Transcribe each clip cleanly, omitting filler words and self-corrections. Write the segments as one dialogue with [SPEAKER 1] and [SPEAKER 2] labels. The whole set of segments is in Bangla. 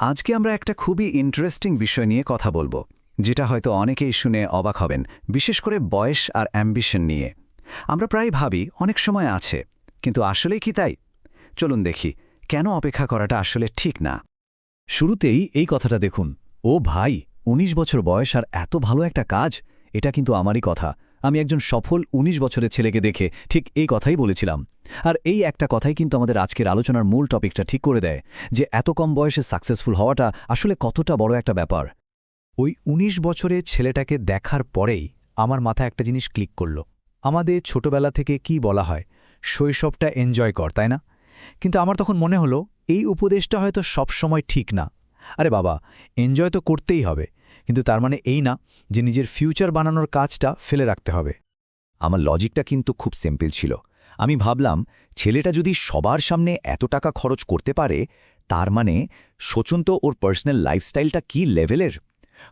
[SPEAKER 1] আজকে আমরা একটা খুবই ইন্টারেস্টিং বিষয় নিয়ে কথা বলবো, যেটা হয়তো অনেকেই শুনে অবাক হবেন, বিশেষ করে বয়স আর অ্যাম্বিশন নিয়ে। আমরা প্রায় ভাবি অনেক সময় আছে, কিন্তু আসলেই কি তাই? চলুন দেখি কেন অপেক্ষা করাটা আসলে ঠিক না।
[SPEAKER 2] শুরুতেই এই কথাটা দেখুন। ও ভাই, ১৯ বছর বয়স আর এত ভালো একটা কাজ, এটা কিন্তু আমারই কথা। আমি একজন সফল ১৯ বছরের ছেলেকে দেখে ঠিক এই কথাই বলেছিলাম। আর এই একটা কথাই কিন্তু আমাদের আজকের আলোচনার মূল টপিকটা ঠিক করে দেয়, যে এত কম বয়সে সাকসেসফুল হওয়াটা আসলে কতটা বড় একটা ব্যাপার।
[SPEAKER 3] ওই ১৯ বছরের ছেলেটাকে দেখার পরেই আমার মাথায় একটা জিনিস ক্লিক করল। আমাদের ছোটবেলা থেকে কি বলা হয়, শৈশবটা এনজয় কর, তাই না? কিন্তু আমার তখন মনে হলো এই উপদেশটা হয়তো সবসময় ঠিক না। আরে বাবা, এনজয় তো করতেই হবে, কিন্তু তার মানে এই না যে নিজের ফিউচার বানানোর কাজটা ফেলে রাখতে হবে।
[SPEAKER 2] আমার লজিকটা কিন্তু খুব সিম্পল ছিল। আমি ভাবলাম, ছেলেটা যদি সবার সামনে এত টাকা খরচ করতে পারে, তার মানে সোচন তো ওর পার্সোনাল লাইফস্টাইলটা কি লেভেলের।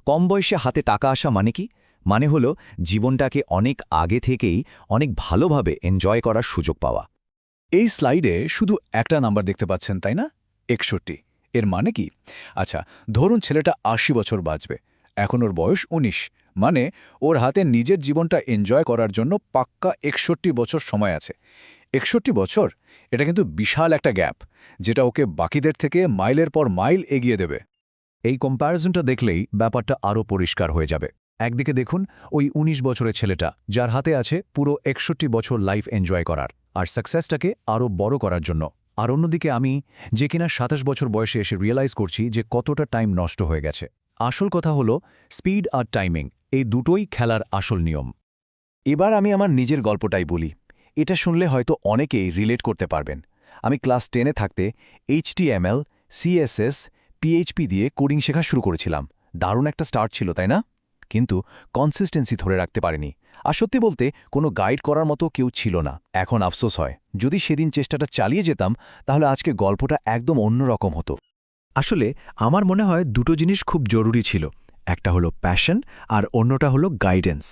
[SPEAKER 2] কম বয়সে হাতে টাকা আসা মানে কি? মানে হলো জীবনটাকে অনেক আগে থেকেই অনেক ভালোভাবে এনজয় করার সুযোগ পাওয়া।
[SPEAKER 3] এই স্লাইডে শুধু একটা নাম্বার দেখতে পাচ্ছেন, তাই না? ৬১। এর মানে কি? আচ্ছা, ধরুন ছেলেটা ৮০ বছর বাঁচবে, এখন ওর বয়স ১৯, মানে ওর হাতে নিজের জীবনটা এনজয় করার জন্য পাক্কা ৬১ বছর সময় আছে। ৬১ বছর, এটা কিন্তু বিশাল একটা গ্যাপ, যেটা ওকে বাকিদের থেকে মাইলের পর মাইল এগিয়ে দেবে।
[SPEAKER 2] এই কম্প্যারিজনটা দেখলেই ব্যাপারটা আরও পরিষ্কার হয়ে যাবে। একদিকে দেখুন ওই ১৯ বছরের ছেলেটা, যার হাতে আছে পুরো ৬১ বছর লাইফ এনজয় করার আর সাকসেসটাকে আরও বড় করার জন্য। আর অন্যদিকে আমি, যে কিনা ২৭ বছর বয়সে এসে রিয়েলাইজ করছি যে কতটা টাইম নষ্ট হয়ে গেছে। আসল কথা হলো স্পিড আর টাইমিং, এই দুটোই খেলার আসল নিয়ম। এবার আমি আমার নিজের গল্পটাই বলি। এটা শুনলে হয়তো অনেকেই রিলেট করতে পারবেন। আমি ক্লাস 10-এ থাকতে HTML, CSS, PHP দিয়ে কোডিং শেখা শুরু করেছিলাম। দারুণ একটা স্টার্ট ছিল, তাই না? কিন্তু কনসিস্টেন্সি ধরে রাখতে পারিনি। আর সত্যি বলতে কোনো গাইড করার মতো কেউ ছিল না। এখন আফসোস হয়, যদি সেদিন চেষ্টাটা চালিয়ে যেতাম, তাহলে আজকে গল্পটা একদম অন্যরকম হতো।
[SPEAKER 3] আসলে আমার মনে হয় দুটো জিনিস খুব জরুরি ছিল। একটা হলো প্যাশন আর অন্যটা হলো গাইডেন্স।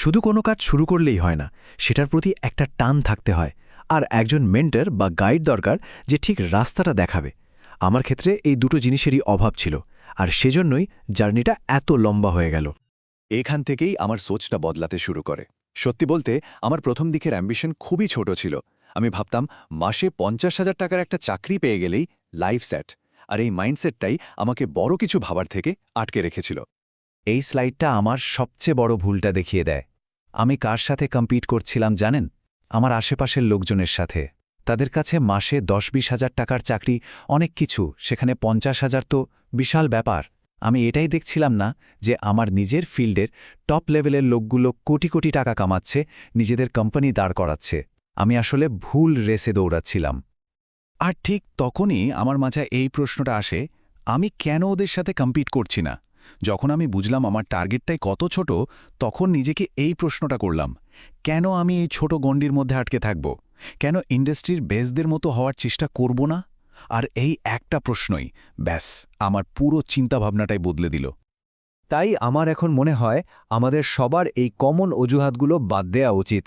[SPEAKER 3] শুধু কোনো কাজ শুরু করলেই হয় না, সেটার প্রতি একটা টান থাকতে হয়। আর একজন মেন্টর বা গাইড দরকার, যে ঠিক রাস্তাটা দেখাবে। আমার ক্ষেত্রে এই দুটো জিনিসেরই অভাব ছিল, আর সেজন্যই জার্নিটা এত লম্বা হয়ে গেল।
[SPEAKER 2] এখান থেকেই আমার সোচটা বদলাতে শুরু করে। সত্যি বলতে আমার প্রথম দিকের অ্যাম্বিশন খুবই ছোট ছিল। আমি ভাবতাম মাসে ৫০,০০০ টাকার একটা চাকরি পেয়ে গেলেই লাইফ সেট। আর এই মাইন্ডসেটটাই আমাকে বড় কিছু ভাবার থেকে আটকে রেখেছিল।
[SPEAKER 1] এই স্লাইডটা আমার সবচেয়ে বড় ভুলটা দেখিয়ে দেয়। আমি কার সাথে কম্পিট করছিলাম জানেন? আমার আশেপাশের লোকজনের সাথে। তাদের কাছে মাসে ১০-২০ হাজার টাকার চাকরি অনেক কিছু, সেখানে ৫০,০০০ তো বিশাল ব্যাপার। আমি এটাই দেখছিলাম না যে আমার নিজের ফিল্ডের টপ লেভেলের লোকগুলো কোটি কোটি টাকা কামাচ্ছে, নিজেদের কোম্পানি দাঁড় করাচ্ছে। আমি আসলে ভুল রেসে দৌড়াচ্ছিলাম।
[SPEAKER 3] আর ঠিক তখনই আমার মাঝে এই প্রশ্নটা আসে, আমি কেন ওদের সাথে কম্পিট করছি না? যখন আমি বুঝলাম আমার টার্গেটটাই কত ছোট, তখন নিজেকে এই প্রশ্নটা করলাম, কেন আমি এই ছোট গণ্ডির মধ্যে আটকে থাকব? কেন ইন্ডাস্ট্রির বেসদের মতো হওয়ার চেষ্টা করব না? আর এই একটা প্রশ্নই ব্যাস আমার পুরো চিন্তাভাবনাটাই বদলে দিল।
[SPEAKER 4] তাই আমার এখন মনে হয় আমাদের সবার এই কমন অজুহাতগুলো বাদ দেওয়া উচিত।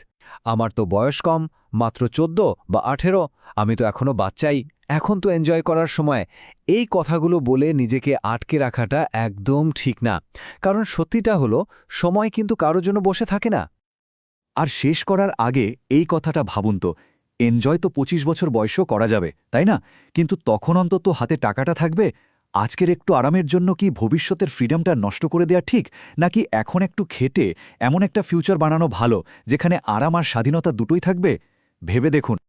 [SPEAKER 4] আমার তো বয়স কম, মাত্র ১৪ বা ১৮, আমি তো এখনো বাচ্চাই, এখন তো এনজয় করার সময়। এই কথাগুলো বলে নিজেকে আটকে রাখাটা একদম ঠিক না। কারণ সত্যিটা হলো, সময় কিন্তু কারোর জন্য বসে থাকে না।
[SPEAKER 2] আর শেষ করার আগে এই কথাটা ভাবুন তো, এনজয় তো ২৫ বছর বয়সেও করা যাবে, তাই না? কিন্তু তখন অন্তত হাতে টাকাটা থাকবে। আজকের একটু আরামের জন্য কি ভবিষ্যতের ফ্রিডমটা নষ্ট করে দেওয়া ঠিক, নাকি এখন একটু খেটে এমন একটা ফিউচার বানানো ভালো, যেখানে আরাম আর স্বাধীনতা দুটোই থাকবে? ভেবে দেখুন।